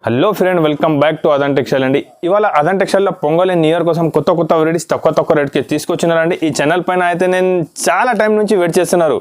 Hello friend, welcome back to Adhan textile అండి. ఇవాళ అదన్ టెక్స్టైల్లో పొంగల్ న్యూ ఇయర్ కోసం కొత్త వెరైటీస్ తక్కువ రేట్కి తీసుకొచ్చినారండి. ఈ ఛానల్ పైన అయితే నేను చాలా టైం నుంచి వెయిట్ చేస్తున్నారు.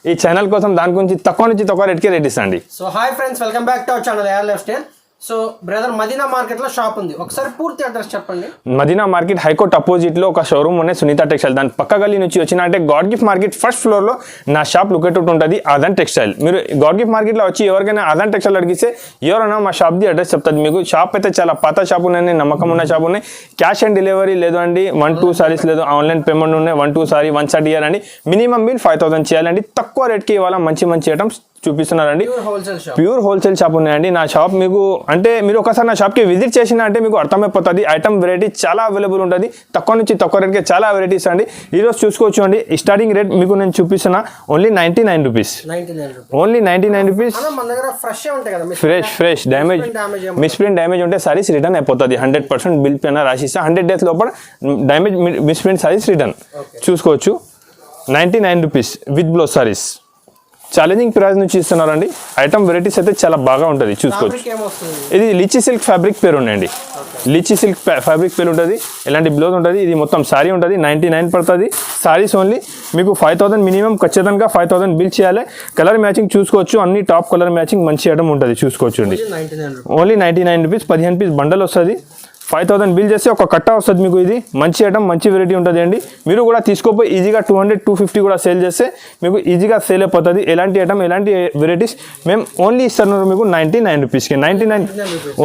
ఈ ఛానల్ కోసం దాని గురించి తక్కువ రేట్కి రేట్ ఇస్తాండి. So hi friends, welcome back to our channel AR lifestyle. So brother, Madina market లో షాప్ ఉంది, ఒకసారి పూర్తి అడ్రస్ చెప్పండి. మదీనా మార్కెట్ హైకోర్ట్ అపోజిట్ లో ఒక షోరూమ్ ఉన్నాయి, సునీత టెక్స్టైల్. దాని పక్క గల్లీ నుంచి వచ్చిన అంటే God gift market first floor లో నా షాప్ లొకేటెడ్ ఉంటుంది, అదన్ టెక్స్టైల్. మీరు గాడ్ గిఫ్ట్ మార్కెట్ లో వచ్చి ఎవరికైనా అదన్ టెక్స్టైల్ అడిగిస్తే ఎవరైనా మా షాప్ ది అడ్రస్ చెప్తుంది మీకు. షాప్ అయితే చాలా పాత షాప్ ఉన్నాయి, నమ్మకం ఉన్న షాప్ ఉన్నాయి. క్యాష్ ఆన్ డెలివరీ లేదు అండి, 1-2 సారీస్ లేదు, ఆన్లైన్ పేమెంట్ ఉన్నాయి. 1-2 సారీ 1 సారీ ఇవ్వాలండి. మినిమం బిల్ 5000 చేయాలండి. తక్కువ రేట్కి ఇవాళ మంచి ఐటమ్స్ చూపిస్తున్నారండి. ప్యూర్ హోల్సేల్ షాప్ ఉన్నాయండి నా షాప్. మీకు అంటే మీరు ఒకసారి నా షాప్కి విజిట్ చేసినా అంటే మీకు అర్థమైపోతుంది. ఐటమ్ వెరైటీ చాలా అవైలబుల్ ఉంటుంది, తక్కువ నుంచి తక్కువ రేట్కి చాలా వెరైటీస్ అండి. ఈరోజు చూసుకోవచ్చు అండి. స్టార్టింగ్ రేట్ మీకు నేను చూపిస్తున్నా only 99 rupees. Only 99 rupees. Fresh damage misprint damage ఉంటే సారీస్ రిటర్న్ అయిపోతుంది. 100% బిల్ పైన రాసిస్తా. 100 డేస్ లోపల డ్యామేజ్ మిస్ప్రింట్ సారీస్ రిటర్న్. చూసుకోవచ్చు 99 rupees with blouse saris. Challenging price నుంచి ఇస్తున్నారండి. ఐటమ్ వెరైటీస్ అయితే చాలా బాగా ఉంటుంది. చూసుకోవచ్చు. ఇది లిచీ సిల్క్ ఫ్యాబ్రిక్ పేరు ఉన్నాయండి. లిచీ సిల్క్ ఫ్యాబ్రిక్ పేరు ఉంటుంది. ఇలాంటి బ్లౌజ్ ఉంటుంది. ఇది మొత్తం సారీ ఉంటుంది. 99 పడుతుంది. సారీస్ ఓన్లీ మీకు 5000 మినిమం ఖచ్చితంగా 5000 బిల్ చేయాలి. కలర్ మ్యాచింగ్ చూసుకోవచ్చు. అన్ని టాప్ కలర్ మ్యాచింగ్ మంచి ఐటమ్ ఉంటుంది. చూసుకోవచ్చు అండి. Only 99 rupees. 15 పీస్ బండల్ వస్తుంది. 5000 బిల్ చేస్తే ఒక కట్ట వస్తుంది మీకు. ఇది మంచి ఐటమ్, మంచి వెరైటీ ఉంటుంది అండి. మీరు కూడా తీసుకోపోయి ఈజీగా 200-250 కూడా సేల్ చేస్తే మీకు ఈజీగా సేల్ అయిపోతుంది. ఎలాంటి ఐటమ్, ఎలాంటి వెరైటీస్ మేము ఓన్లీ ఇస్తున్నారు మీకు 99 రూపీస్కి.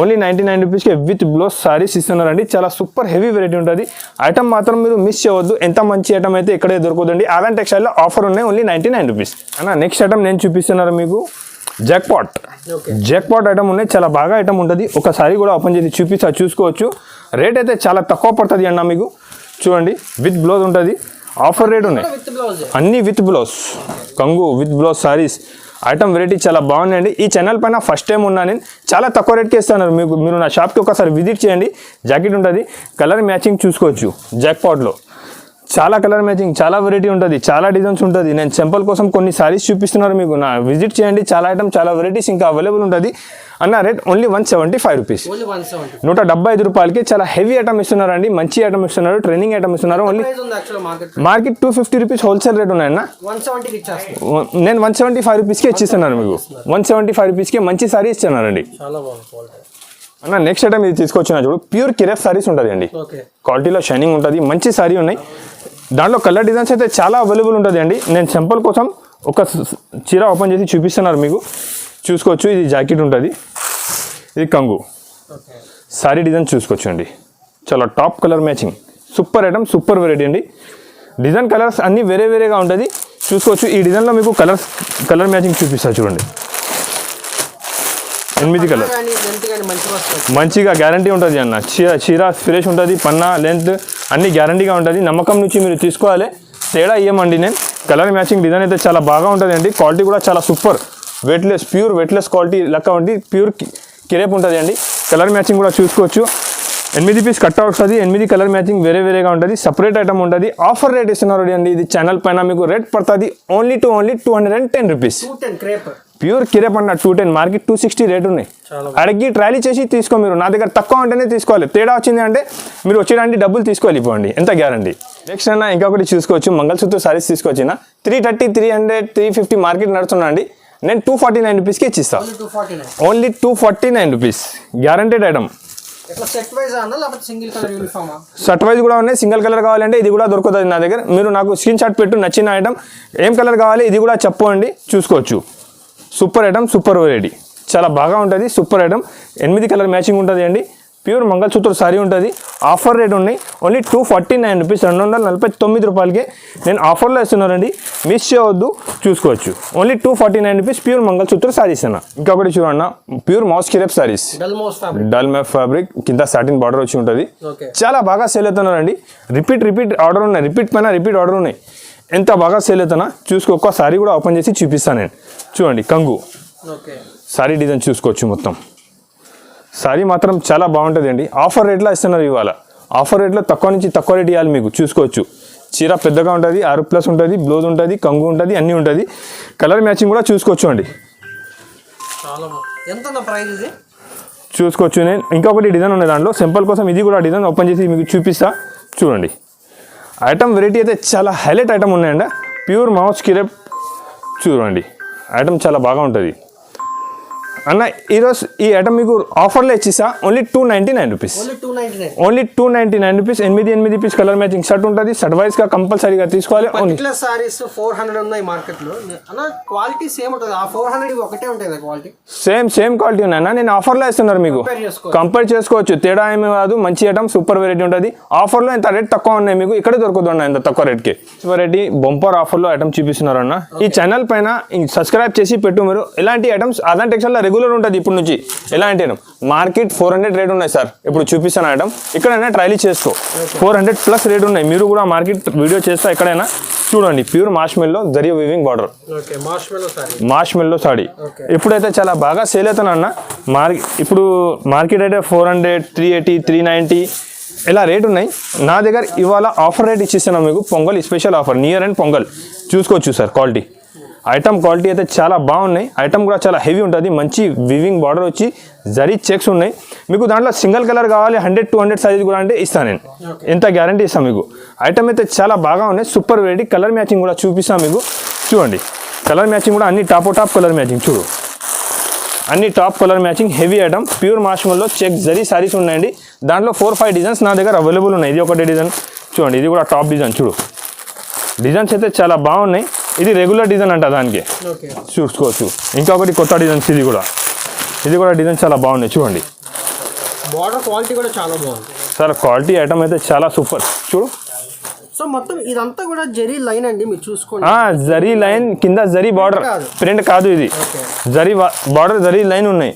ఓన్లీ 99 రూపీస్కి విత్ బ్లౌజ్ సారీస్ ఇస్తున్నారండి. చాలా సూపర్ హెవీ వెరైటీ ఉంటుంది. ఐటమ్ మాత్రం మీరు మిస్ చేయవద్దు. ఎంత మంచి ఐటమ్ అయితే ఇక్కడే దొరుకుతుందండి. అదన్ టెక్స్టైల్లో ఆఫర్ ఉన్నాయి ఓన్లీ 99 రూపీస్. అన్న నెక్స్ట్ ఐటమ్ నేను చూపిస్తున్నారు మీకు జాక్ పాట్ ఐటమ్ ఉన్నాయి. చాలా బాగా ఐటమ్ ఉంటుంది. ఒకసారి కూడా ఓపెన్ చేసి చూసుకోవచ్చు. రేట్ అయితే చాలా తక్కువ పడుతుంది అన్న మీకు. చూడండి విత్ బ్లౌజ్ ఉంటుంది. ఆఫర్ రేట్ ఉన్నాయి అన్ని విత్ బ్లౌజ్. కంగు with blouse saris item variety చాలా బాగున్నాయండి. ఈ ఛానల్ పైన ఫస్ట్ టైం ఉన్నా నేను. చాలా తక్కువ రేట్కి ఇస్తాను మీకు. మీరు నా షాప్కి ఒకసారి విజిట్ చేయండి. జాకెట్ ఉంటుంది. కలర్ మ్యాచింగ్ చూసుకోవచ్చు. జాక్ పాట్లో చాలా కలర్ మ్యాచింగ్, చాలా వెరైటీ ఉంటుంది, చాలా డిజైన్స్ ఉంటుంది. నేను సింపుల్ కోసం కొన్ని సారీస్ చూపిస్తున్నారు మీకు. నా విజిట్ చేయండి. చాలా ఐటమ్, చాలా వెరైటీస్ ఇంకా అవైలబుల్ ఉంటుంది. అన్న రేట్ ఓన్లీ 175 రూపీస్. 175 రూపాయలకి చాలా హెవీ ఐటమ్ ఇస్తున్నారు అండి. మంచి ఐటమ్ ఇస్తున్నారు. ట్రైనింగ్ ఐటమ్ ఇస్తున్నారు. Only market 250 rupees wholesale rate ఉన్నాయన్న. నేను 175 రూపీస్కి ఇచ్చిస్తున్నాను మీకు. 175 రూపీస్కి మంచి సారీ ఇస్తున్నారండి. అన్న నెక్స్ట్ ఐటమ్ ఇది తీసుకొచ్చిన చూడు. ప్యూర్ కిరెఫ్ సారీస్ ఉంటుంది అండి. క్వాలిటీలో షైనింగ్ ఉంటుంది. మంచి సారీ ఉన్నాయి. దాంట్లో కలర్ డిజైన్స్ అయితే చాలా అవైలబుల్ ఉంటుంది అండి. నేను సింపుల్ కోసం ఒక చీర ఓపెన్ చేసి చూపిస్తున్నారు మీకు. చూసుకోవచ్చు. ఇది జాకెట్ ఉంటుంది. ఇది కంగు సారీ డిజైన్ చూసుకోవచ్చు అండి. చాలా top colour matching. Super item, super variety అండి. డిజైన్ కలర్స్ అన్నీ వేరేగా ఉంటుంది. చూసుకోవచ్చు. ఈ డిజైన్లో మీకు కలర్ మ్యాచింగ్ చూపిస్తారు చూడండి. 8 కలర్ మంచిగా గ్యారంటీ ఉంటుంది అన్న. చీర ఫ్రెష్ ఉంటుంది. పన్నా లెంత్ అన్ని గ్యారంటీగా ఉంటుంది. నమ్మకం నుంచి మీరు తీసుకోవాలి. తేడా ఇవ్వమండి నేను. కలర్ మ్యాచింగ్ డిజైన్ అయితే చాలా బాగా ఉంటుంది అండి. క్వాలిటీ కూడా చాలా సూపర్. ప్యూర్ వెయిట్లెస్ క్వాలిటీ లెక్క ఉండి ప్యూర్ కిరేప్ ఉంటుంది అండి. కలర్ మ్యాచింగ్ కూడా చూసుకోవచ్చు. 8 పీస్ కట్ వస్తుంది. 8 కలర్ మ్యాచింగ్ వేరేగా ఉంటుంది. సపరేట్ ఐటమ్ ఉంటుంది. ఆఫర్ రేట్ ఇస్తున్నారు అండి. ఇది ఛానల్ పైన మీకు రేట్ పడుతుంది ఓన్లీ 210 రూపీస్. ప్యూర్ కిరేప్ అన్న 210. మార్కెట్ 260 రేట్ ఉన్నాయి. అడిగి ట్రైల్ చేసి తీసుకో. మీరు నా దగ్గర తక్కువ ఉంటేనే తీసుకోవాలి. తేడా వచ్చింది అంటే మీరు వచ్చేదానికి డబ్బులు తీసుకెళ్ళిపోండి. ఎంత గ్యారంటీ. నెక్స్ట్ అన్న ఇంకొకటి చూసుకోవచ్చు. మంగళసూత్ర సారీస్ తీసుకొచ్చిన 330, 300, 350 మార్కెట్ నడుస్తున్నా అండి. నేను 249 రూపీస్కి ఇచ్చిస్తాను. Only 249 rupees. Guaranteed item. Shirt wise కూడా ఉన్నాయి. సింగిల్ కలర్ కావాలంటే ఇది కూడా దొరుకుతుంది నా దగ్గర. మీరు నాకు స్క్రీన్ షాట్ పెట్టు. నచ్చిన ఐటమ్ ఏం కలర్ కావాలి ఇది కూడా చెప్పండి. చూసుకోవచ్చు. Super item, super variety. చాలా బాగా ఉంటుంది. Super item. 8 కలర్ మ్యాచింగ్ ఉంటుంది అండి. ప్యూర్ మంగళసూత్ర సారీ ఉంటుంది. ఆఫర్ రేట్ ఉన్నాయి ఓన్లీ 249 రూపీస్. 249 రూపాయలకి నేను ఆఫర్లో ఇస్తున్నానండి. మిస్ చేయవద్దు. చూసుకోవచ్చు. Only 249 rupees pure mangalsutra saris అన్న. ఇంకొకటి చూడన్న pure moss crepe saris. Dull map fabric కింద సాటిన్ బార్డర్ వచ్చి ఉంటుంది. చాలా బాగా సేల్ అవుతున్నారండి. రిపీట్ ఆర్డర్ ఉన్నాయి. రిపీట్ పైన రిపీట్ ఆర్డర్ ఉన్నాయి. ఎంత బాగా సేల్ అవుతున్నా చూసుకో. ఒక్క సారీ కూడా ఓపెన్ చేసి చూపిస్తాను నేను. చూడండి కంగు సారీ డిజైన్ చూసుకోవచ్చు. మొత్తం సారీ మాత్రం చాలా బాగుంటుంది అండి. ఆఫర్ రేట్లో ఇస్తున్నారు ఇవాళ. ఆఫర్ రేట్లో తక్కువ నుంచి తక్కువ రేట్ ఇవ్వాలి మీకు. చూసుకోవచ్చు. చీర పెద్దగా ఉంటుంది. 6+ ఉంటుంది. బ్లౌజ్ ఉంటుంది. కంగు ఉంటుంది. అన్నీ ఉంటుంది. కలర్ మ్యాచింగ్ కూడా చూసుకోవచ్చు అండి. చాలా ఎంత ప్రైస్ ఇది? చూసుకోవచ్చు. నేను ఇంకొకటి డిజైన్ ఉంది దాంట్లో, సింపుల్ కోసం ఇది కూడా డిజైన్ ఓపెన్ చేసి మీకు చూపిస్తా చూడండి. ఐటమ్ వెరైటీ అయితే చాలా హైలైట్ ఐటమ్ ఉన్నాయండి. ప్యూర్ మౌస్ క్రేప్ చూడండి, ఐటమ్ చాలా బాగా ఉంటుంది అన్న. ఈరోజు ఈ ఐటమ్ మీకు ఆఫర్లో ఇచ్చిస్తా only 299 rupees. Only 299 rupees. 8 piece colour matching shirt ఉంటుంది. షర్ట్ వైజ్గా కంపల్సరీగా తీసుకోవాలి. పర్టికులర్ సారీస్ 400 ఉన్నాయి మార్కెట్లో అన్న. క్వాలిటీ సేమ్ ఉంటుంది, ఆ 400 ఒకటే ఉంటుంది క్వాలిటీ. సేమ్ క్వాలిటీ ఉన్నాయన్న. నేను ఆఫర్లో ఇస్తున్నారు మీకు, కంపేర్ చేసుకోవచ్చు. తేడా ఏమి కాదు, మంచి ఐటమ్ సూపర్ వెరైటీ ఉంటుంది. ఆఫర్లో ఇంత రేట్ తక్కువ ఉన్నాయి మీకు ఇక్కడ దొరుకుతుంది ఇంత తక్కువ రేట్కి. వెరైటీ బంపర్ ఆఫర్లో ఐటమ్ చూపిస్తున్నారు అన్న. ఈ ఛానల్ పైన సబ్స్క్రైబ్ చేసి పెట్టు. మీరు ఇలాంటి ఐటమ్స్ అదర్ టెక్స్టైల్లో రెగ్యులర్ ఉంటుంది ఇప్పుడు నుంచి. ఎలాంటి ఐటమ్ మార్కెట్ 400 రేట్ ఉన్నాయి సార్, ఇప్పుడు చూపిస్తాను ఐటమ్. ఇక్కడైనా ట్రైల్ చేసుకో, 400 ప్లస్ రేట్ ఉన్నాయి. మీరు కూడా మార్కెట్ వీడియో చేస్తా ఎక్కడైనా చూడండి. Pure మార్ష్మెల్లో zari weaving border, మార్ష్మెల్లో saree ఇప్పుడైతే చాలా బాగా సేల్ అవుతున్నా అన్న. ఇప్పుడు మార్కెట్ అయితే 400, 380, 390 ఇలా రేట్ ఉన్నాయి. నా దగ్గర ఇవాళ ఆఫర్ రేట్ ఇచ్చిస్తున్నాను మీకు. Pongal special offer, near and pongal చూసుకోవచ్చు సార్. క్వాలిటీ ఐటమ్ క్వాలిటీ అయితే చాలా బాగున్నాయి. ఐటమ్ కూడా చాలా హెవీ ఉంటుంది. మంచి వివింగ్ బార్డర్ వచ్చి జరీ చెక్స్ ఉన్నాయి మీకు. దాంట్లో సింగిల్ కలర్ కావాలి 100-200 సైజ్ కూడా అంటే ఇస్తాను నేను, ఎంత గ్యారంటీ ఇస్తాను మీకు. ఐటమ్ అయితే చాలా బాగా ఉన్నాయి, సూపర్ వెరైటీ. కలర్ మ్యాచింగ్ కూడా చూపిస్తాను మీకు చూడండి. కలర్ మ్యాచింగ్ కూడా అన్ని టాప్ కలర్ మ్యాచింగ్ చూడు, అన్ని top colour matching heavy item. Pure marshmallow check zari saris ఉన్నాయండి. దాంట్లో 4-5 డిజైన్స్ నా దగ్గర అవైలబుల్ ఉన్నాయి. ఇది ఒకటి డిజైన్ చూడండి, ఇది కూడా టాప్ డిజైన్ చూడు. డిజైన్స్ అయితే చాలా బాగున్నాయి. ఇది రెగ్యులర్ డిజైన్ అంట దానికి చూసుకోవచ్చు. ఇంకొకటి కొత్త డిజైన్స్, ఇది కూడా డిజైన్ చాలా బాగున్నాయి చూడండి. బార్డర్ క్వాలిటీ కూడా చాలా బాగుంది సార్. క్వాలిటీ ఐటమ్ అయితే చాలా సూపర్ చూడు. సో మొత్తం ఇదంతా కూడా జరీ లైన్ అండి, మీరు చూసుకోండి. జరీ లైన్ కింద జరీ బార్డర్, ప్రింట్ కాదు ఇది. జరీ బార్డర్ జరీ లైన్ ఉన్నాయి.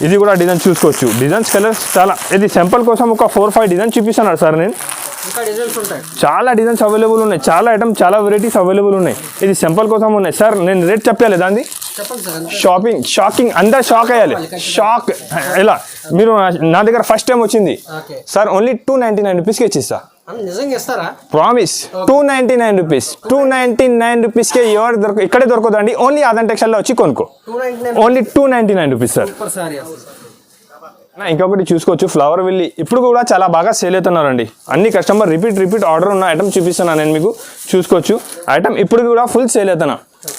ఇది కూడా డిజైన్ చూసుకోవచ్చు. డిజైన్స్ కలర్స్ చాలా. ఇది సింపుల్ కోసం ఒక 4-5 డిజైన్ చూపిస్తున్నాడు సార్ నేను. చాలా డిజైన్స్ అవైలబుల్ ఉన్నాయి, చాలా ఐటమ్, చాలా వెరైటీస్ అవైలబుల్ ఉన్నాయి. ఇది సింపుల్ కోసం ఉన్నాయి సార్. నేను రేట్ చెప్పాలి దాన్ని. షాకింగ్ అందరు షాక్ అయ్యాలి. షాక్ ఎలా మీరు నా దగ్గర ఫస్ట్ టైం వచ్చింది సార్. ఓన్లీ 299 రూపీస్కి ఇచ్చిస్తా, ప్రామిస్. 299 రూపీస్, 299 రూపీస్కే ఎవరు ఇక్కడే దొరకదండి. ఓన్లీ అదర్ టెక్స్టైల్లో వచ్చి కొనుక్కో. Only 299 rupees sir. ఇంకొకటి చూసుకోవచ్చు, ఫ్లవర్ విల్లి ఇప్పుడు కూడా చాలా బాగా సేల్ అవుతున్నారండి. అన్ని కస్టమర్ రిపీట్ ఆర్డర్ ఉన్న ఐటమ్ చూపిస్తున్నాను నేను మీకు చూసుకోవచ్చు. ఐటమ్ ఇప్పుడు కూడా ఫుల్ సేల్ అవుతున్నా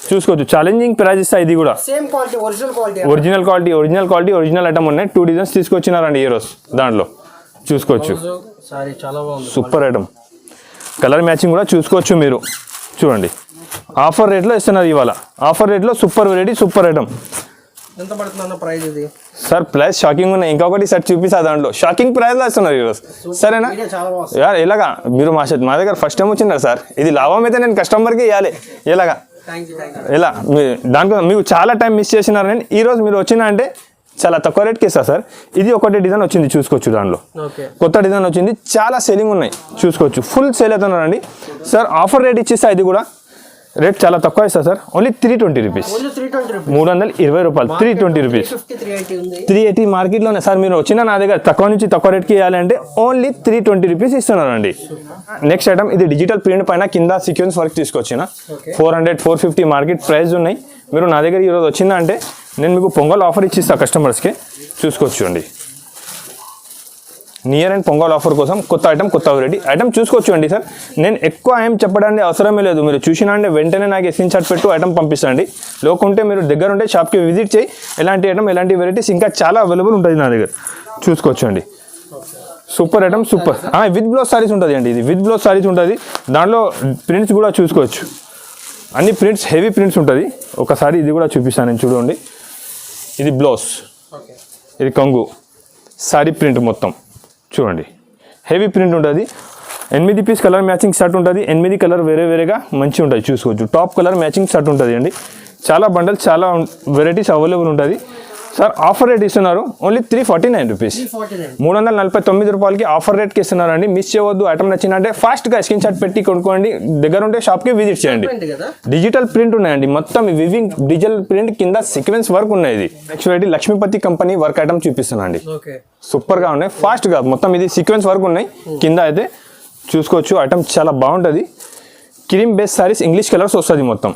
చూసుకోవచ్చు. ఛాలెంజింగ్ ప్రైస్ ఇస్తా. ఇది కూడా ఒరిజినల్ క్వాలిటీ ఒరిజినల్ ఐటమ్ ఉన్నాయి. 2 డిజైన్స్ తీసుకొచ్చినారండి ఈ రోజు దాంట్లో చూసుకోవచ్చు. Super item. కలర్ మ్యాచింగ్ కూడా చూసుకోవచ్చు మీరు చూడండి. ఆఫర్ రేట్లో ఇస్తున్నారు ఇవాళ. ఆఫర్ రేట్లో సూపర్ వెరైటీ, సూపర్ ఐటమ్. ఎంత పడుతుందన్న ప్రైస్ ఇది సార్? ప్రైస్ షాకింగ్ ఉన్నాయి. ఇంకొకటి సార్ చూపిస్తా, దాంట్లో షాకింగ్ ప్రైస్లో ఇస్తున్నారు ఈరోజు. సరేనా యార్? ఇలాగా మీరు మా దగ్గర ఫస్ట్ టైం వచ్చినారు సార్. ఇది లాభం అయితే నేను కస్టమర్కి ఇవ్వాలి. ఇలాగా ఇలా దానికోసం మీకు చాలా టైం మిస్ చేసినారు. నేను ఈరోజు మీరు వచ్చినా అంటే చాలా తక్కువ రేట్కి ఇస్తా సార్. ఇది ఒకటి డిజైన్ వచ్చింది చూసుకోవచ్చు. దాంట్లో కొత్త డిజైన్ వచ్చింది, చాలా సేలింగ్ ఉన్నాయి చూసుకోవచ్చు. ఫుల్ సేల్ అవుతున్నారండి సార్. ఆఫర్ రేట్ ఇచ్చిస్తా. ఇది కూడా రేట్ చాలా తక్కువ ఇస్తా సార్. ఓన్లీ 320 రూపీస్, 320 రూపాయలు. 320 రూపీస్, 380 మార్కెట్లోనే సార్. మీరు వచ్చిన నా దగ్గర తక్కువ నుంచి తక్కువ రేట్కి ఇవ్వాలంటే ఓన్లీ 320 రూపీస్ ఇస్తున్నారండి. నెక్స్ట్ ఐటమ్, ఇది డిజిటల్ ప్రింట్ పైన కింద సీక్వెన్స్ వర్క్ తీసుకొచ్చిన 400-450 మార్కెట్ ప్రైస్ ఉన్నాయి. మీరు నా దగ్గర ఈరోజు వచ్చిందా అంటే నేను మీకు పొంగల్ ఆఫర్ ఇచ్చిస్తా కస్టమర్స్కి చూసుకోవచ్చు అండి. నియర్ అండ్ పొంగల్ ఆఫర్ కోసం కొత్త ఐటమ్, కొత్త వెరైటీ ఐటమ్ చూసుకోవచ్చు అండి సార్. నేను ఎక్కువ ఏం చెప్పడానికి అవసరమే లేదు. మీరు చూసినా అంటే వెంటనే నాకు స్క్రీన్ షాట్ పెట్టు ఐటమ్ పంపిస్తాండి. లేకుంటే మీరు దగ్గర ఉంటే షాప్కి విజిట్ చేయి. ఎలాంటి ఐటమ్, ఎలాంటి వెరైటీస్ ఇంకా చాలా అవైలబుల్ ఉంటుంది నా దగ్గర చూసుకోవచ్చు అండి. Super item, super. With blouse saris ఉంటుంది అండి. ఇది విత్ బ్లౌజ్ సారీస్ ఉంటుంది. దాంట్లో ప్రింట్స్ కూడా చూసుకోవచ్చు. అన్ని ప్రింట్స్ హెవీ ప్రింట్స్ ఉంటుంది. ఒకసారి ఇది కూడా చూపిస్తాను నేను చూడండి. ఇది బ్లౌజ్, ఇది కొంగు, సారీ ప్రింట్ మొత్తం చూడండి. హెవీ ప్రింట్ ఉంటుంది. 8 పీస్ కలర్ మ్యాచింగ్ షర్ట్ ఉంటుంది. 8 కలర్ వేరేగా మంచి ఉంటుంది చూసుకోవచ్చు. టాప్ కలర్ మ్యాచింగ్ షర్ట్ ఉంటుంది అండి. చాలా బండల్, చాలా వెరైటీస్ అవైలబుల్ ఉంటుంది సార్. ఆఫర్ రేట్ ఇస్తున్నారు ఓన్లీ 349 రూపీస్, 349 రూపాయలకి ఆఫర్ రేట్కి ఇస్తున్నారు అండి. మిస్ చేయవద్దు. ఐటమ్ నచ్చిందంటే ఫాస్ట్గా స్క్రీన్ షాట్ పెట్టి కొనుక్కోండి. దగ్గర ఉంటే షాప్కి విజిట్ చేయండి. డిజిటల్ ప్రింట్ ఉన్నాయండి. మొత్తం వివింగ్ డిజిటల్ ప్రింట్ కింద సీక్వెన్స్ వర్క్ ఉన్నాయి. ఇది next variety Lakshmipati company work item చూపిస్తున్నాను అండి. సూపర్గా ఉన్నాయి, ఫాస్ట్గా మొత్తం ఇది సీక్వెన్స్ వర్క్ ఉన్నాయి కింద అయితే చూసుకోవచ్చు. ఐటమ్ చాలా బాగుంటుంది. Cream base saris, English colours వస్తుంది మొత్తం.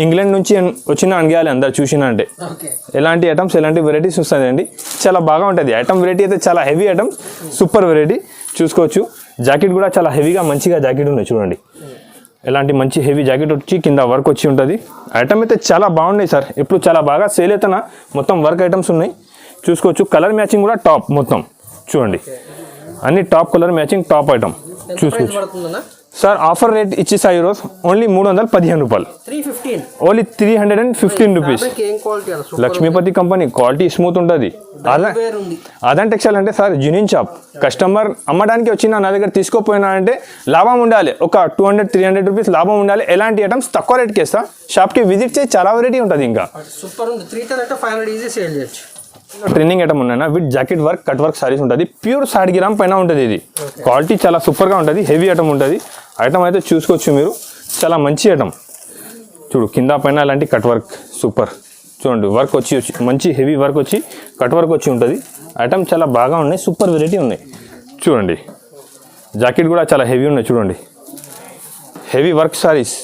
ఇంగ్లాండ్ నుంచి వచ్చిన అనిగాలి అందరు చూసిన అంటే ఓకే ఎలాంటి ఐటమ్స్ ఎలాంటి వెరైటీస్ వస్తాయండి చాలా బాగా ఉంటుంది ఐటమ్ వెరైటీ అయితే చాలా హెవీ ఐటమ్ సూపర్ వెరైటీ చూసుకోవచ్చు జాకెట్ కూడా చాలా హెవీగా మంచిగా జాకెట్ ఉన్నాయి చూడండి ఎలాంటి మంచి హెవీ జాకెట్ వచ్చి కింద వర్క్ వచ్చి ఉంటుంది ఐటమ్ అయితే చాలా బాగున్నాయి సార్ ఇప్పుడు చాలా బాగా సేల్ అవుతున్నా మొత్తం వర్క్ ఐటమ్స్ ఉన్నాయి చూసుకోవచ్చు కలర్ మ్యాచింగ్ కూడా టాప్ మొత్తం చూడండి అన్ని top colour matching top item చూసుకోవచ్చు పడుతుందన్నా సార్ ఆఫర్ రేట్ ఇచ్చేసా ఈరోజు ఓన్లీ 315 రూపాయలు 315 ఓన్లీ 315 రూపీస్ ఏం క్వాలిటీ అన్న super Lakshmipati company quality smooth ఉంటుంది వేర్ ఉంది అదన్ టెక్స్టైల్ అంటే సార్ జునియన్ షాప్ కస్టమర్ అమ్మడానికి వచ్చిన నా దగ్గర తీసుకోపోయినా అంటే లాభం ఉండాలి ఒక 200-300 రూపీస్ లాభం ఉండాలి ఎలాంటి ఐటమ్స్ తక్కువ రేట్కి ఇస్తా షాప్కి విజిట్ చేసి చాలా వెరైటీ ఉంటుంది ఇంకా సూపర్ ఉంది 310 అంటే 500 ఈజీ సేల్ చేయొచ్చు ట్రెండింగ్ ఐటమ్ ఉన్నాయన్న with jacket work cut work saris ఉంటుంది ప్యూర్ 60 గ్రామ్ పైన ఉంటుంది ఇది క్వాలిటీ చాలా సూపర్గా ఉంటుంది హెవీ ఐటమ్ ఉంటుంది ఐటమ్ అయితే చూసుకోవచ్చు మీరు చాలా మంచి ఐటమ్ చూడు కింద పైన అలాంటి కట్ వర్క్ సూపర్ చూడండి వర్క్ వచ్చి మంచి హెవీ వర్క్ వచ్చి కట్ వర్క్ వచ్చి ఉంటుంది ఐటమ్ చాలా బాగా ఉన్నాయి సూపర్ వెరైటీ ఉన్నాయి చూడండి జాకెట్ కూడా చాలా హెవీ ఉన్నాయి చూడండి హెవీ వర్క్ సారీస్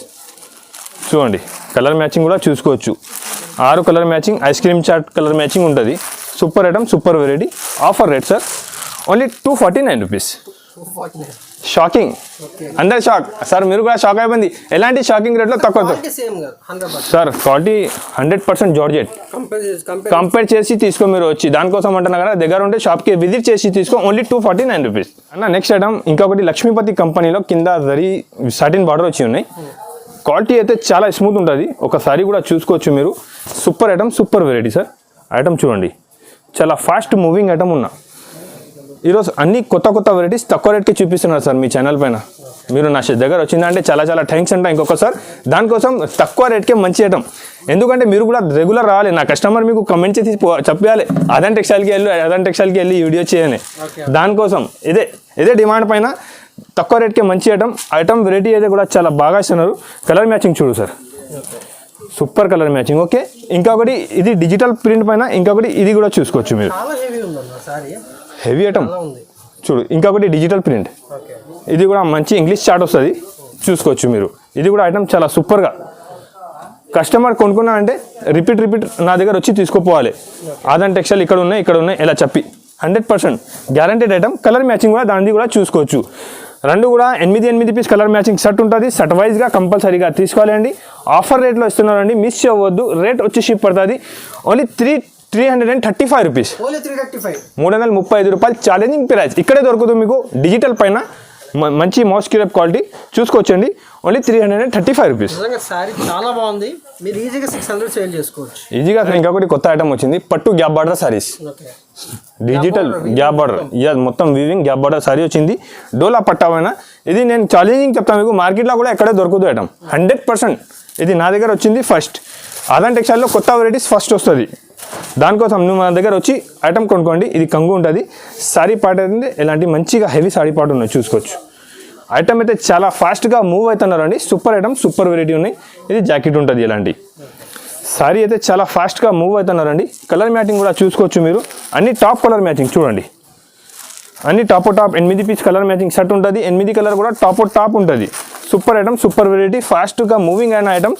చూడంండి కలర్ మ్యాచింగ్ కూడా చూసుకోవచ్చు 6 colour matching ice cream chat colour matching ఉంటుంది super item super variety offer rate sir only 249 rupees shocking అందరు షాక్ సార్ మీరు కూడా షాక్ అయిపోయింది ఎలాంటి షాకింగ్ రేట్లో తక్కువ సేమ్ కాదు 100% సార్ క్వాలిటీ 100% జార్జెట్ కంపేర్ చేసి తీసుకో మీరు వచ్చి దానికోసం అంటున్నా కదా దగ్గర ఉంటే షాప్కి విజిట్ చేసి తీసుకో ఓన్లీ 249 రూపీస్ అన్న నెక్స్ట్ ఐటమ్ ఇంకొకటి లక్ష్మీపతి కంపెనీలో కింద జరీ సాటిన్ బార్డర్ వచ్చి ఉన్నాయి క్వాలిటీ అయితే చాలా స్మూత్ ఉంటుంది ఒకసారి కూడా చూసుకోవచ్చు మీరు super item super variety sir item చూడండి చాలా ఫాస్ట్ మూవింగ్ ఐటమ్ ఉన్నా ఈరోజు అన్ని కొత్త వెరైటీస్ తక్కువ రేట్కి చూపిస్తున్నారు సార్ మీ ఛానల్ పైన మీరు నా దగ్గర వచ్చిందంటే చాలా థ్యాంక్స్ అంట ఇంకొకసారి దానికోసం తక్కువ రేట్కే మంచి ఐటమ్ ఎందుకంటే మీరు కూడా రెగ్యులర్ రావాలి నా కస్టమర్ మీకు కమెంట్ చేసి చెప్పాలి అదన్ టెక్స్టైల్కి వెళ్ళి వీడియో చేయని దానికోసం ఇదే డిమాండ్ పైన తక్కువ రేట్కే మంచి ఐటమ్ వెరైటీ అయితే కూడా చాలా బాగా ఇస్తున్నారు కలర్ మ్యాచింగ్ చూడు sir super colour matching okay ఇంకొకటి ఇది డిజిటల్ ప్రింట్ పైన ఇంకొకటి ఇది కూడా చూసుకోవచ్చు మీరు హెవీ ఐటమ్ చూడు ఇంకొకటి డిజిటల్ ప్రింట్ ఇది కూడా మంచి ఇంగ్లీష్ చార్ట్ వస్తుంది చూసుకోవచ్చు మీరు ఇది కూడా ఐటమ్ చాలా సూపర్గా కస్టమర్ కొనుక్కున్నా అంటే రిపీట్ నా దగ్గర వచ్చి తీసుకోపోవాలి ఆదన్ టెక్స్టైల్ ఇక్కడ ఉన్నాయి ఇలా చెప్పి 100% గ్యారంటీడ్ ఐటమ్ కలర్ మ్యాచింగ్ కూడా దాన్ని కూడా చూసుకోవచ్చు రెండు కూడా 8 పీస్ కలర్ మ్యాచింగ్ సెట్ ఉంటుంది సెట్ వైజ్గా కంపల్సరీగా తీసుకోవాలండి ఆఫర్ రేట్లో ఇస్తున్నారండి మిస్ అవ్వద్దు రేట్ వచ్చి షిప్ పడుతుంది ఓన్లీ 335 రూపీస్ 335 రూపాయలు ఛాలెంజింగ్ ప్రైస్ ఇక్కడే దొరుకుతుంది మీకు డిజిటల్ పైన మంచి మోస్క్యూరేప్ క్వాలిటీ చూసుకోవచ్చండి ఓన్లీ 335 రూపీస్ సారీ చాలా బాగుంది మీరు ఈజీగా 600 సేల్ చేసుకోవచ్చు ఈజీగా ఇంకొకటి కొత్త ఐటమ్ వచ్చింది పట్టు gap border saris digital gap border మొత్తం వీవింగ్ గ్యాప్ బార్డర్ సారీ వచ్చింది డోలా పట్టామైనా ఇది నేను ఛాలెంజింగ్ చెప్తాను మీకు మార్కెట్లో కూడా ఎక్కడే దొరుకుతుంది ఐటమ్ 100% ఇది నా దగ్గర వచ్చింది ఫస్ట్ ఆదన్ టెక్స్టైల్లో కొత్త వెరైటీస్ ఫస్ట్ వస్తుంది దానికోసం నువ్వు మన దగ్గర వచ్చి ఐటమ్ కొనుక్కోండి ఇది కంగు ఉంటుంది సారీ పార్ట్ అయితే ఇలాంటి మంచిగా హెవీ సారీ పార్ట్ ఉన్నాయి చూసుకోవచ్చు ఐటమ్ అయితే చాలా ఫాస్ట్గా మూవ్ అవుతున్నారండి సూపర్ ఐటమ్ సూపర్ వెరైటీ ఉన్నాయి ఇది జాకెట్ ఉంటుంది ఇలాంటి సారీ అయితే చాలా ఫాస్ట్గా మూవ్ అవుతున్నారండి కలర్ మ్యాచింగ్ కూడా చూసుకోవచ్చు మీరు అన్ని టాప్ కలర్ మ్యాచింగ్ చూడండి అన్ని top 8 piece colour matching set ఉంటుంది 8 కలర్ కూడా టాప్ ఉంటుంది సూపర్ ఐటమ్ సూపర్ వెరైటీ ఫాస్ట్గా మూవింగ్ అయిన ఐటమ్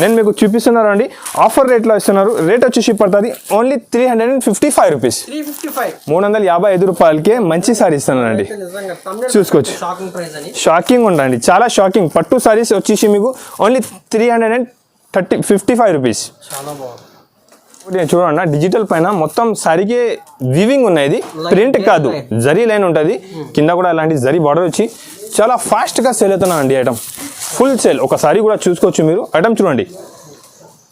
నేను మీకు చూపిస్తున్నారండి ఆఫర్ రేట్లో ఇస్తున్నారు రేట్ వచ్చి షిప్ పడుతుంది ఓన్లీ 355 రూపీస్ 355 రూపాయలకే మంచి సారీ ఇస్తున్నానండి చూసుకోవచ్చు షాకింగ్ ఉండండి చాలా షాకింగ్ పట్టు సారీస్ వచ్చేసి మీకు ఓన్లీ 355 రూపీస్ చూడండి డిజిటల్ పైన మొత్తం సారీకి వీవింగ్ ఉన్నాయి ఇది ప్రింట్ కాదు జరీ లైన్ ఉంటుంది కింద కూడా అలాంటి జరీ బార్డర్ వచ్చి చాలా ఫాస్ట్గా సేల్ అవుతున్నానండి ఐటమ్ ఫుల్ సేల్ ఒక సారీ కూడా చూసుకోవచ్చు మీరు ఐటమ్ చూడండి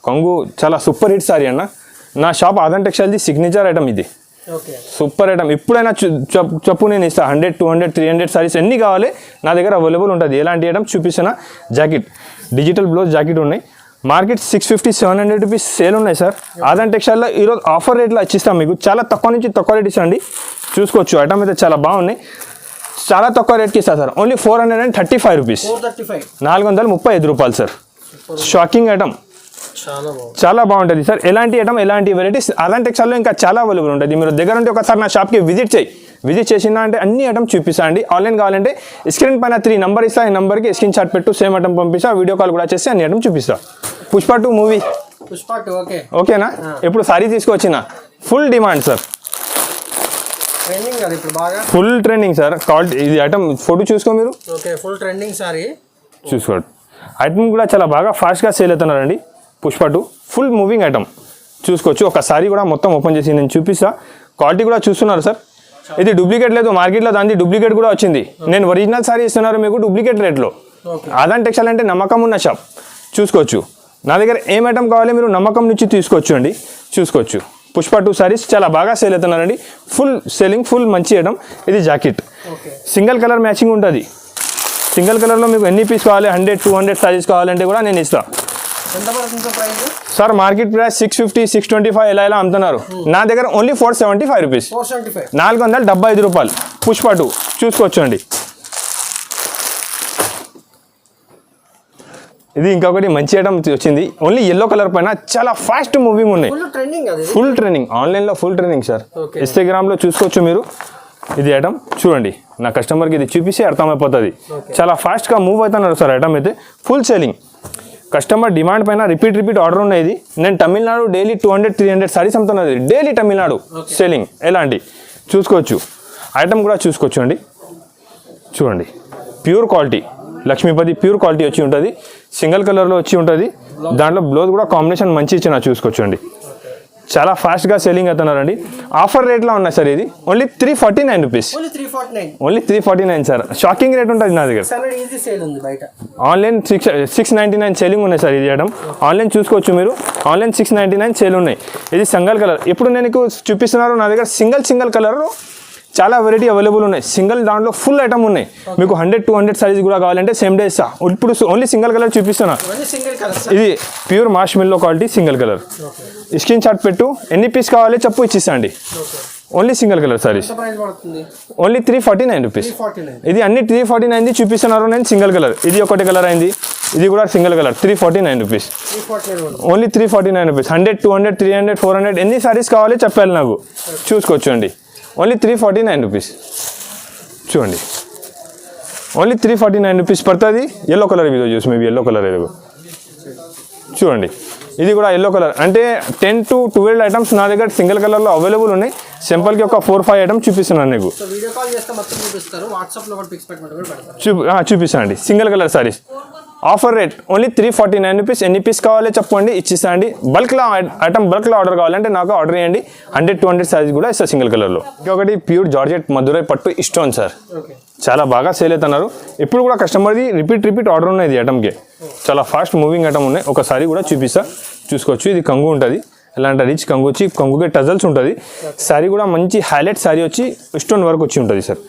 కొంగు చాలా సూపర్ హిట్ సారీ అన్న నా షాప్ ఆదన్ టెక్స్టైల్ది సిగ్నేచర్ ఐటమ్ ఇది సూపర్ ఐటమ్ ఎప్పుడైనా చెప్పు నేను ఇస్తాను 100 200 300 సారీస్ ఎన్ని కావాలి నా దగ్గర అవైలబుల్ ఉంటుంది ఎలాంటి ఐటమ్ చూపిస్తున్నా జాకెట్ డిజిటల్ బ్లౌజ్ జాకెట్ ఉన్నాయి మార్కెట్ 650-700 రూపీస్ సేల్ ఉన్నాయి సార్ ఆదన్ టెక్స్టైల్లో ఈరోజు ఆఫర్ రేట్లో ఇచ్చిస్తాం మీకు చాలా తక్కువ నుంచి తక్కువ రేట్ ఇచ్చండి చూసుకోవచ్చు ఐటమ్ అయితే చాలా బాగున్నాయి చాలా తక్కువ రేట్కి ఇస్తా సార్ ఓన్లీ 435 రూపీస్ 435 రూపాయలు సార్ షాకింగ్ ఐటమ్ చాలా బాగుంటుంది సార్ ఎలాంటి ఐటమ్ ఎలాంటి వెరైటీస్ ఆదన్ టెక్స్టైల్లో ఇంకా చాలా అవైలబుల్ ఉంటుంది మీరు దగ్గర ఉంటే ఒకసారి నా షాప్కి విజిట్ చేయి విజిట్ చేసినా అంటే అన్ని ఐటమ్ చూపిస్తా అండి. ఆన్లైన్ కావాలంటే స్క్రీన్ పైన 3 నంబర్ ఇస్తా, ఈ నెంబర్కి స్క్రీన్ షాట్ పెట్టు, సేమ్ ఐటమ్ పంపిస్తా, వీడియో కాల్ కూడా చేసి అన్ని ఐటమ్ చూపిస్తా. పుష్ప 2 మూవీ పుష్ప 2 ఓకే ఓకేనా. ఇప్పుడు సారీ తీసుకొచ్చిన ఫుల్ డిమాండ్ సార్, ట్రెండింగ్ అది ఇప్పుడు బాగా ఫుల్ ట్రెండింగ్ సార్. క్వాలిటీ ఇది ఐటమ్ ఫోటో చూసుకో మీరు, ఓకే ఫుల్ ట్రెండింగ్ సారీ చూసుకోండి. ఐటమ్ కూడా చాలా బాగా ఫాస్ట్గా సేల్ అవుతున్నారండి. పుష్ప 2 ఫుల్ మూవింగ్ ఐటమ్ చూసుకోవచ్చు. ఒక సారీ కూడా మొత్తం ఓపెన్ చేసి నేను చూపిస్తా. క్వాలిటీ కూడా చూస్తున్నారు సార్, ఇది డూప్లికేట్ లేదు మార్కెట్లో, దాని డూప్లికేట్ కూడా వచ్చింది. నేను ఒరిజినల్ సారీ ఇస్తున్నారు మీకు డూప్లికేట్ రేట్లో. ఆదాన్ టెక్స్టైల్ అంటే నమ్మకం ఉన్న షాప్, చూసుకోవచ్చు. నా దగ్గర ఏం ఐటమ్ కావాలి మీరు నమ్మకం నుంచి తీసుకోవచ్చు అండి, చూసుకోవచ్చు. పుష్ప 2 సారీస్ చాలా బాగా సేల్ అవుతున్నారండి, ఫుల్ సేలింగ్, ఫుల్ మంచి ఐటమ్. ఇది జాకెట్ సింగిల్ కలర్ మ్యాచింగ్ ఉంటుంది. సింగిల్ కలర్లో మీకు ఎన్ని పీస్ కావాలి, 100-200 సారీస్ కావాలంటే కూడా నేను ఇస్తాను సార్. మార్కెట్ ప్రైస్ 650, 625 ఇలా అమ్ముతున్నారు. నా దగ్గర ఓన్లీ 475 రూపీస్, 475 రూపాయలు. పుష్ప 2 చూసుకోవచ్చు అండి. ఇది ఇంకొకటి మంచి ఐటమ్ వచ్చింది, ఓన్లీ ఎల్లో కలర్ పైన చాలా ఫాస్ట్ మూవింగ్ ఉన్నాయి, ఫుల్ ట్రెండింగ్. ఆన్లైన్లో ఫుల్ ట్రెండింగ్ సార్, ఇన్స్టాగ్రామ్లో చూసుకోవచ్చు మీరు. ఇది ఐటమ్ చూడండి, నా కస్టమర్కి ఇది చూపిస్తే అర్థమైపోతుంది. చాలా ఫాస్ట్గా మూవ్ అవుతున్నారు సార్. ఐటమ్ అయితే ఫుల్ సేలింగ్, కస్టమర్ డిమాండ్ పైన రిపీట్ ఆర్డర్ ఉన్నాయి. నేను తమిళనాడు డైలీ 200-300 సారీస్ అమ్ముతున్నది, డైలీ తమిళనాడు సేలింగ్. ఎలాంటి చూసుకోవచ్చు, ఐటమ్ కూడా చూసుకోవచ్చు అండి. చూడండి pure quality, Lakshmipathi pure quality వచ్చి ఉంటుంది, సింగిల్ కలర్లో వచ్చి ఉంటుంది. దాంట్లో బ్లౌజ్ కూడా కాంబినేషన్ మంచి ఇచ్చిన చూసుకోవచ్చు అండి. చాలా ఫాస్ట్గా సెల్లింగ్ అవుతున్నారండి. ఆఫర్ రేట్లో ఉన్నాయి సార్. ఇది only 349 rupees, only 349 sir. Shocking rate ఉంటుంది నా దగ్గర. ఆన్లైన్ 699 సేలింగ్ ఉన్నాయి సార్. ఇది ఐటమ్ ఆన్లైన్ చూసుకోవచ్చు మీరు, ఆన్లైన్ 699 సేల్ ఉన్నాయి. ఇది సింగిల్ కలర్. ఇప్పుడు నేను చూపిస్తున్నారు నా దగ్గర సింగిల్ కలర్ చాలా వెరైటీ అవైలబుల్ ఉన్నాయి. సింగిల్ దాంట్లో ఫుల్ ఐటమ్ ఉన్నాయి. మీకు 100-200 సారీస్ కూడా కావాలంటే సేమ్ డే ఇస్తా. ఇప్పుడు ఓన్లీ సింగిల్ కలర్ చూపిస్తున్నా. ఇది pure marshmallow quality single colour. Screenshot పెట్టు, ఎన్ని పీస్ కావాలి చెప్పు ఇచ్చిస్తా అండి. Only single colour saris, only 349 rupees. ఇది అన్ని 349 చూపిస్తున్నారు నేను సింగిల్ కలర్. ఇది ఒకటి కలర్ అయింది, ఇది కూడా single colour. 349 rupees, only 349 rupees. 100-200 300 400 ఎన్ని సారీస్ కావాలి చెప్పాలి నాకు, చూసుకోవచ్చు అండి. Only 349 rupees. చూడండి ఓన్లీ 349 రూపీస్ పడుతుంది. ఎల్లో కలర్ వీడియో చూసి మేబీ ఎల్లో కలర్ ఏదో చూడండి. ఇది కూడా ఎల్లో కలర్. అంటే 10-12 ఐటమ్స్ నా దగ్గర సింగిల్ కలర్లో అవైలబుల్ ఉన్నాయి. సింపుల్కి ఒక 4-5 ఐటమ్స్ చూపిస్తున్నాను నీకు, చూపిస్తాను అండి. Single colour saris offer rate only 349 rupees. ఎన్ని పీస్ కావాలి చెప్పండి ఇచ్చిస్తా అండి. బల్క్లో ఐటమ్ బల్క్లో ఆర్డర్ కావాలంటే నాకు ఆర్డర్ చేయండి. 100-200 సారీస్ కూడా ఇస్తా సింగిల్ కలర్లో. ఇంకొకటి ప్యూర్ జార్జెట్ మధురై పట్టు స్టోన్ సార్, చాలా బాగా సేల్ అవుతున్నారు. ఇప్పుడు కూడా కస్టమర్ది రిపీట్ ఆర్డర్ ఉన్నాయి. ఈ ఐటమ్కి చాలా ఫాస్ట్ మూవింగ్ ఐటమ్ ఉన్నాయి. ఒక సారీ కూడా చూపిస్తా, చూసుకోవచ్చు. ఇది కంగు ఉంటుంది, ఇలాంటి రిచ్ కంగు వచ్చి కంగుకి టజల్స్ ఉంటుంది. సారీ కూడా మంచి హైలైట్ సారీ వచ్చి స్టోన్ వర్క్ వచ్చి ఉంటుంది సార్.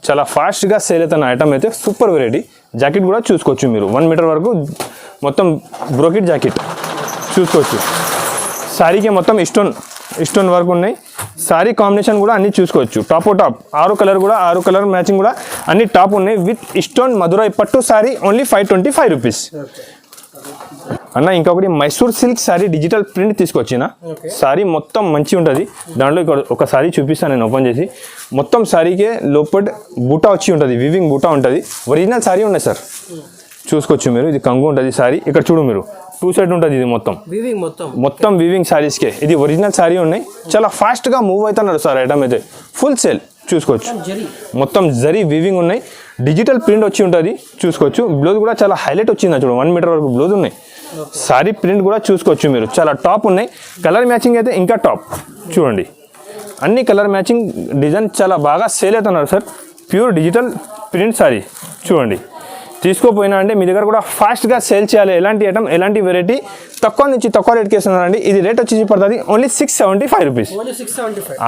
చాలా ఫాస్ట్గా సేల్ అవుతున్న ఐటమ్ అయితే సూపర్ వెరైటీ. జాకెట్ కూడా చూసుకోవచ్చు మీరు, 1 మీటర్ వరకు మొత్తం బ్రోకెట్ జాకెట్ చూసుకోవచ్చు. సారీకి మొత్తం స్టోన్ వర్క్ ఉన్నాయి. సారీ కాంబినేషన్ కూడా అన్ని చూసుకోవచ్చు. టాప్ 6 కలర్ కూడా 6 కలర్ మ్యాచింగ్ కూడా అన్ని టాప్ ఉన్నాయి. విత్ స్టోన్ మధురై పట్టు సారీ ఓన్లీ 525 రూపీస్ అన్న. ఇంకొకటి Mysore silk sorry digital print తీసుకొచ్చిన సారీ మొత్తం మంచి ఉంటుంది. దాంట్లో ఒక సారీ చూపిస్తాను నేను ఓపెన్ చేసి. మొత్తం సారీకే లోపల బూటా వచ్చి ఉంటుంది, వివింగ్ బూటా ఉంటుంది. ఒరిజినల్ సారీ ఉన్నాయి సార్, చూసుకోవచ్చు మీరు. ఇది కంగు ఉంటుంది సారీ. ఇక్కడ చూడు మీరు 2 సైడ్ ఉంటుంది. ఇది మొత్తం వివింగ్ సారీస్కే. ఇది ఒరిజినల్ సారీ ఉన్నాయి. చాలా ఫాస్ట్గా మూవ్ అవుతున్నారు సార్. ఐటమ్ అయితే ఫుల్ సేల్ చూసుకోవచ్చు. మొత్తం జరీ వివింగ్ ఉన్నాయి. డిజిటల్ ప్రింట్ వచ్చి ఉంటుంది, చూసుకోవచ్చు. బ్లౌజ్ కూడా చాలా హైలైట్ వచ్చింది చూడు, 1 మీటర్ వరకు బ్లౌజ్ ఉన్నాయి. సారీ ప్రింట్ కూడా చూసుకోవచ్చు మీరు, చాలా టాప్ ఉన్నాయి. కలర్ మ్యాచింగ్ అయితే ఇంకా టాప్. చూడండి అన్ని కలర్ మ్యాచింగ్ డిజైన్ చాలా బాగా సేల్ అవుతున్నారు sir. Pure digital print sorry చూడండి. తీసుకోపోయినా అంటే మీ దగ్గర కూడా ఫాస్ట్గా సేల్ చేయాలి. ఎలాంటి ఐటమ్ ఎలాంటి వెరైటీ తక్కువ నుంచి తక్కువ రేట్కి ఇస్తున్నారండి. ఇది రేట్ వచ్చేసి పడుతుంది ఓన్లీ 675 రూపీస్,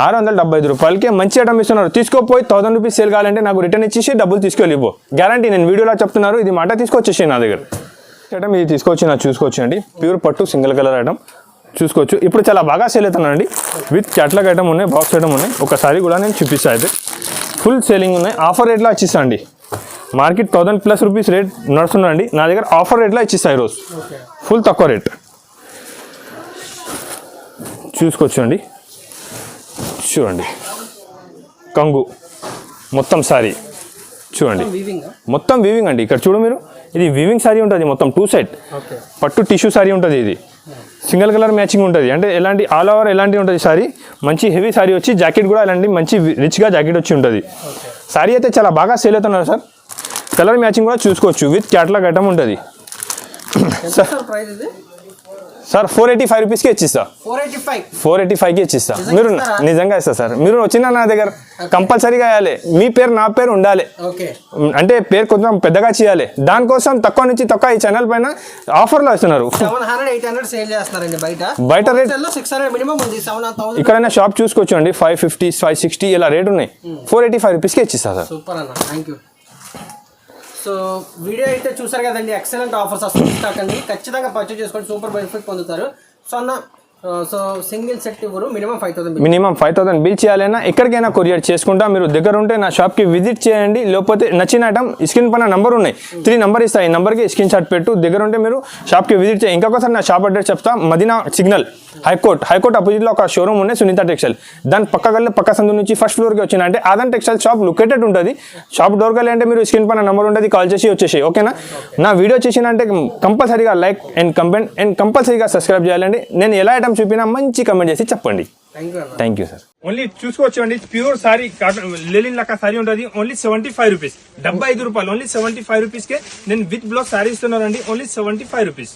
675 రూపాయలకి మంచి ఐటమ్ ఇస్తున్నారు. తీసుకోపోయి 1000 రూపీస్ సేల్ కావాలంటే నాకు రిటర్న్ ఇచ్చేసి డబ్బులు తీసుకెళ్ళిపో గ్యారంటీ. నేను వీడియోలో చెప్తున్నారు, ఇది మాట తీసుకొచ్చేసి నా దగ్గర ఐటమ్ ఇది తీసుకొచ్చి నాకు చూసుకోవచ్చు అండి. ప్యూర్ పట్టు సింగిల్ కలర్ ఐటమ్ చూసుకోవచ్చు. ఇప్పుడు చాలా బాగా సేల్ అవుతున్నాయండి. విత్ క్యాట్లాగ్ ఐటమ్ ఉన్నాయి, బాక్స్ ఐటమ్ ఉన్నాయి. ఒకసారి కూడా నేను చూపిస్తాను. అయితే ఫుల్ సేలింగ్ ఉన్నాయి. ఆఫర్ రేట్లో ఇచ్చిస్తా అండి. మార్కెట్ 1000+ రూపీస్ రేట్ నడుస్తున్నాయండి. నా దగ్గర ఆఫర్ రేట్లో ఇచ్చిస్తా ఈరోజు, ఫుల్ తక్కువ రేట్ చూసుకోవచ్చు అండి. చూడండి కంగు మొత్తం సారీ చూడండి, వీవింగ్. మొత్తం వీవింగ్ అండి. ఇక్కడ చూడు మీరు, ఇది వీవింగ్ సారీ ఉంటుంది మొత్తం 2 సైడ్. ఓకే. పట్టు టిష్యూ సారీ ఉంటుంది, ఇది సింగిల్ కలర్ మ్యాచింగ్ ఉంటుంది. అంటే ఎలాంటి ఆల్ ఓవర్ ఎలాంటి ఉంటుంది సారీ, మంచి హెవీ సారీ వచ్చి జాకెట్ కూడా ఎలాంటి మంచి రిచ్గా జాకెట్ వచ్చి ఉంటుంది. సారీ అయితే చాలా బాగా సేల్ అవుతున్నారు సార్. కలర్ మ్యాచింగ్ కూడా చూసుకోవచ్చు, విత్ క్యాట్లాగ్ ఐటమ్ ఉంటుంది. సార్ ప్రైస్ ఇది సార్ 485 రూపీస్కి ఇచ్చిస్తా. 485కి ఇచ్చిస్తా. మీరు నిజంగా ఇస్తా సార్. మీరు వచ్చినా నా దగ్గర కంపల్సరీగా వేయాలి, మీ పేరు నా పేరు ఉండాలి. ఓకే. అంటే పేరు కొంచెం పెద్దగా చేయాలి. దానికోసం తక్కువ నుంచి తక్కువ ఈ ఛానల్ పైన ఆఫర్లో ఇస్తున్నారు. 700-800 సేల్ చేస్తున్నారండి బయట రేట్ 600 మినిమం ఉంది. 7,000 ఇక్కడైనా షాప్ చూసుకోవచ్చు అండి. 550, 560 ఇలా రేట్ ఉన్నాయి. 485 రూపీస్కి ఇచ్చిస్తా సార్. సూపర్ అన్న, థ్యాంక్ యూ. సో వీడియో అయితే చూసారు కదండి, ఎక్సలెంట్ ఆఫర్స్ వస్తుంది స్టాక్ అండి. ఖచ్చితంగా పర్చేజ్ చేసుకోండి, సూపర్ బెనిఫిట్ పొందుతారు. సో అన్న, సో సింగిల్ సెట్ ఇవ్వరు, మినిమం 5,000 బిల్ చేయాలన్నా ఎక్కడికైనా కొరియర్ చేసుకుంటా. మీరు దగ్గర ఉంటే నా షాప్కి విజిట్ చేయండి. లేకపోతే నచ్చిన ఐటమ్ స్క్రీన్ పైన నంబర్ ఉన్నాయి, 3 నంబర్ ఇస్తాయి. ఈ నెంబర్కి స్క్రీన్ షాట్ పెట్టు, దగ్గర ఉంటే మీరు షాప్కి విజిట్ చేయండి. ఇంకొకసారి నా షాప్ అడ్రస్ చెప్తా. మదీనా సిగ్నల్, హైకోర్ట్ అపోజిట్లో ఒక షోరూమ్ ఉన్నాయి, సునీత టెక్స్టైల్. దాని పక్క సందు నుంచి ఫస్ట్ ఫ్లోర్కి వచ్చిన అంటే ఆదన్ టెక్స్టైల్ షాప్ లొకేటెడ్ ఉంటుంది. షాప్ డోర్ కాలి అంటే మీరు స్క్రీన్ పైన నంబర్ ఉంటుంది, కాల్ చేసి వచ్చేసి. ఓకేనా? నా వీడియో చేసిన అంటే కంపల్సరీగా లైక్ అండ్ కమెంట్ అండ్ కంపల్సరీగా సబ్స్క్రైబ్ చేయాలండి. నేను ఎలా ఐటమ్ చూపినా మంచి కమెంట్ చేసి చెప్పండి. Thank you sir. ఓన్లీ చూసుకోవచ్చు అండి, ప్యూర్ సారీ కాటన్ లెలిన్ లెక్క సారీ ఉంటుంది. ఓన్లీ 75 రూపీస్, 75 రూపాయలు. ఓన్లీ 75 రూపీస్కే నేను విత్ బ్లౌజ్ సారీ ఇస్తున్నానండి. Only 75 rupees.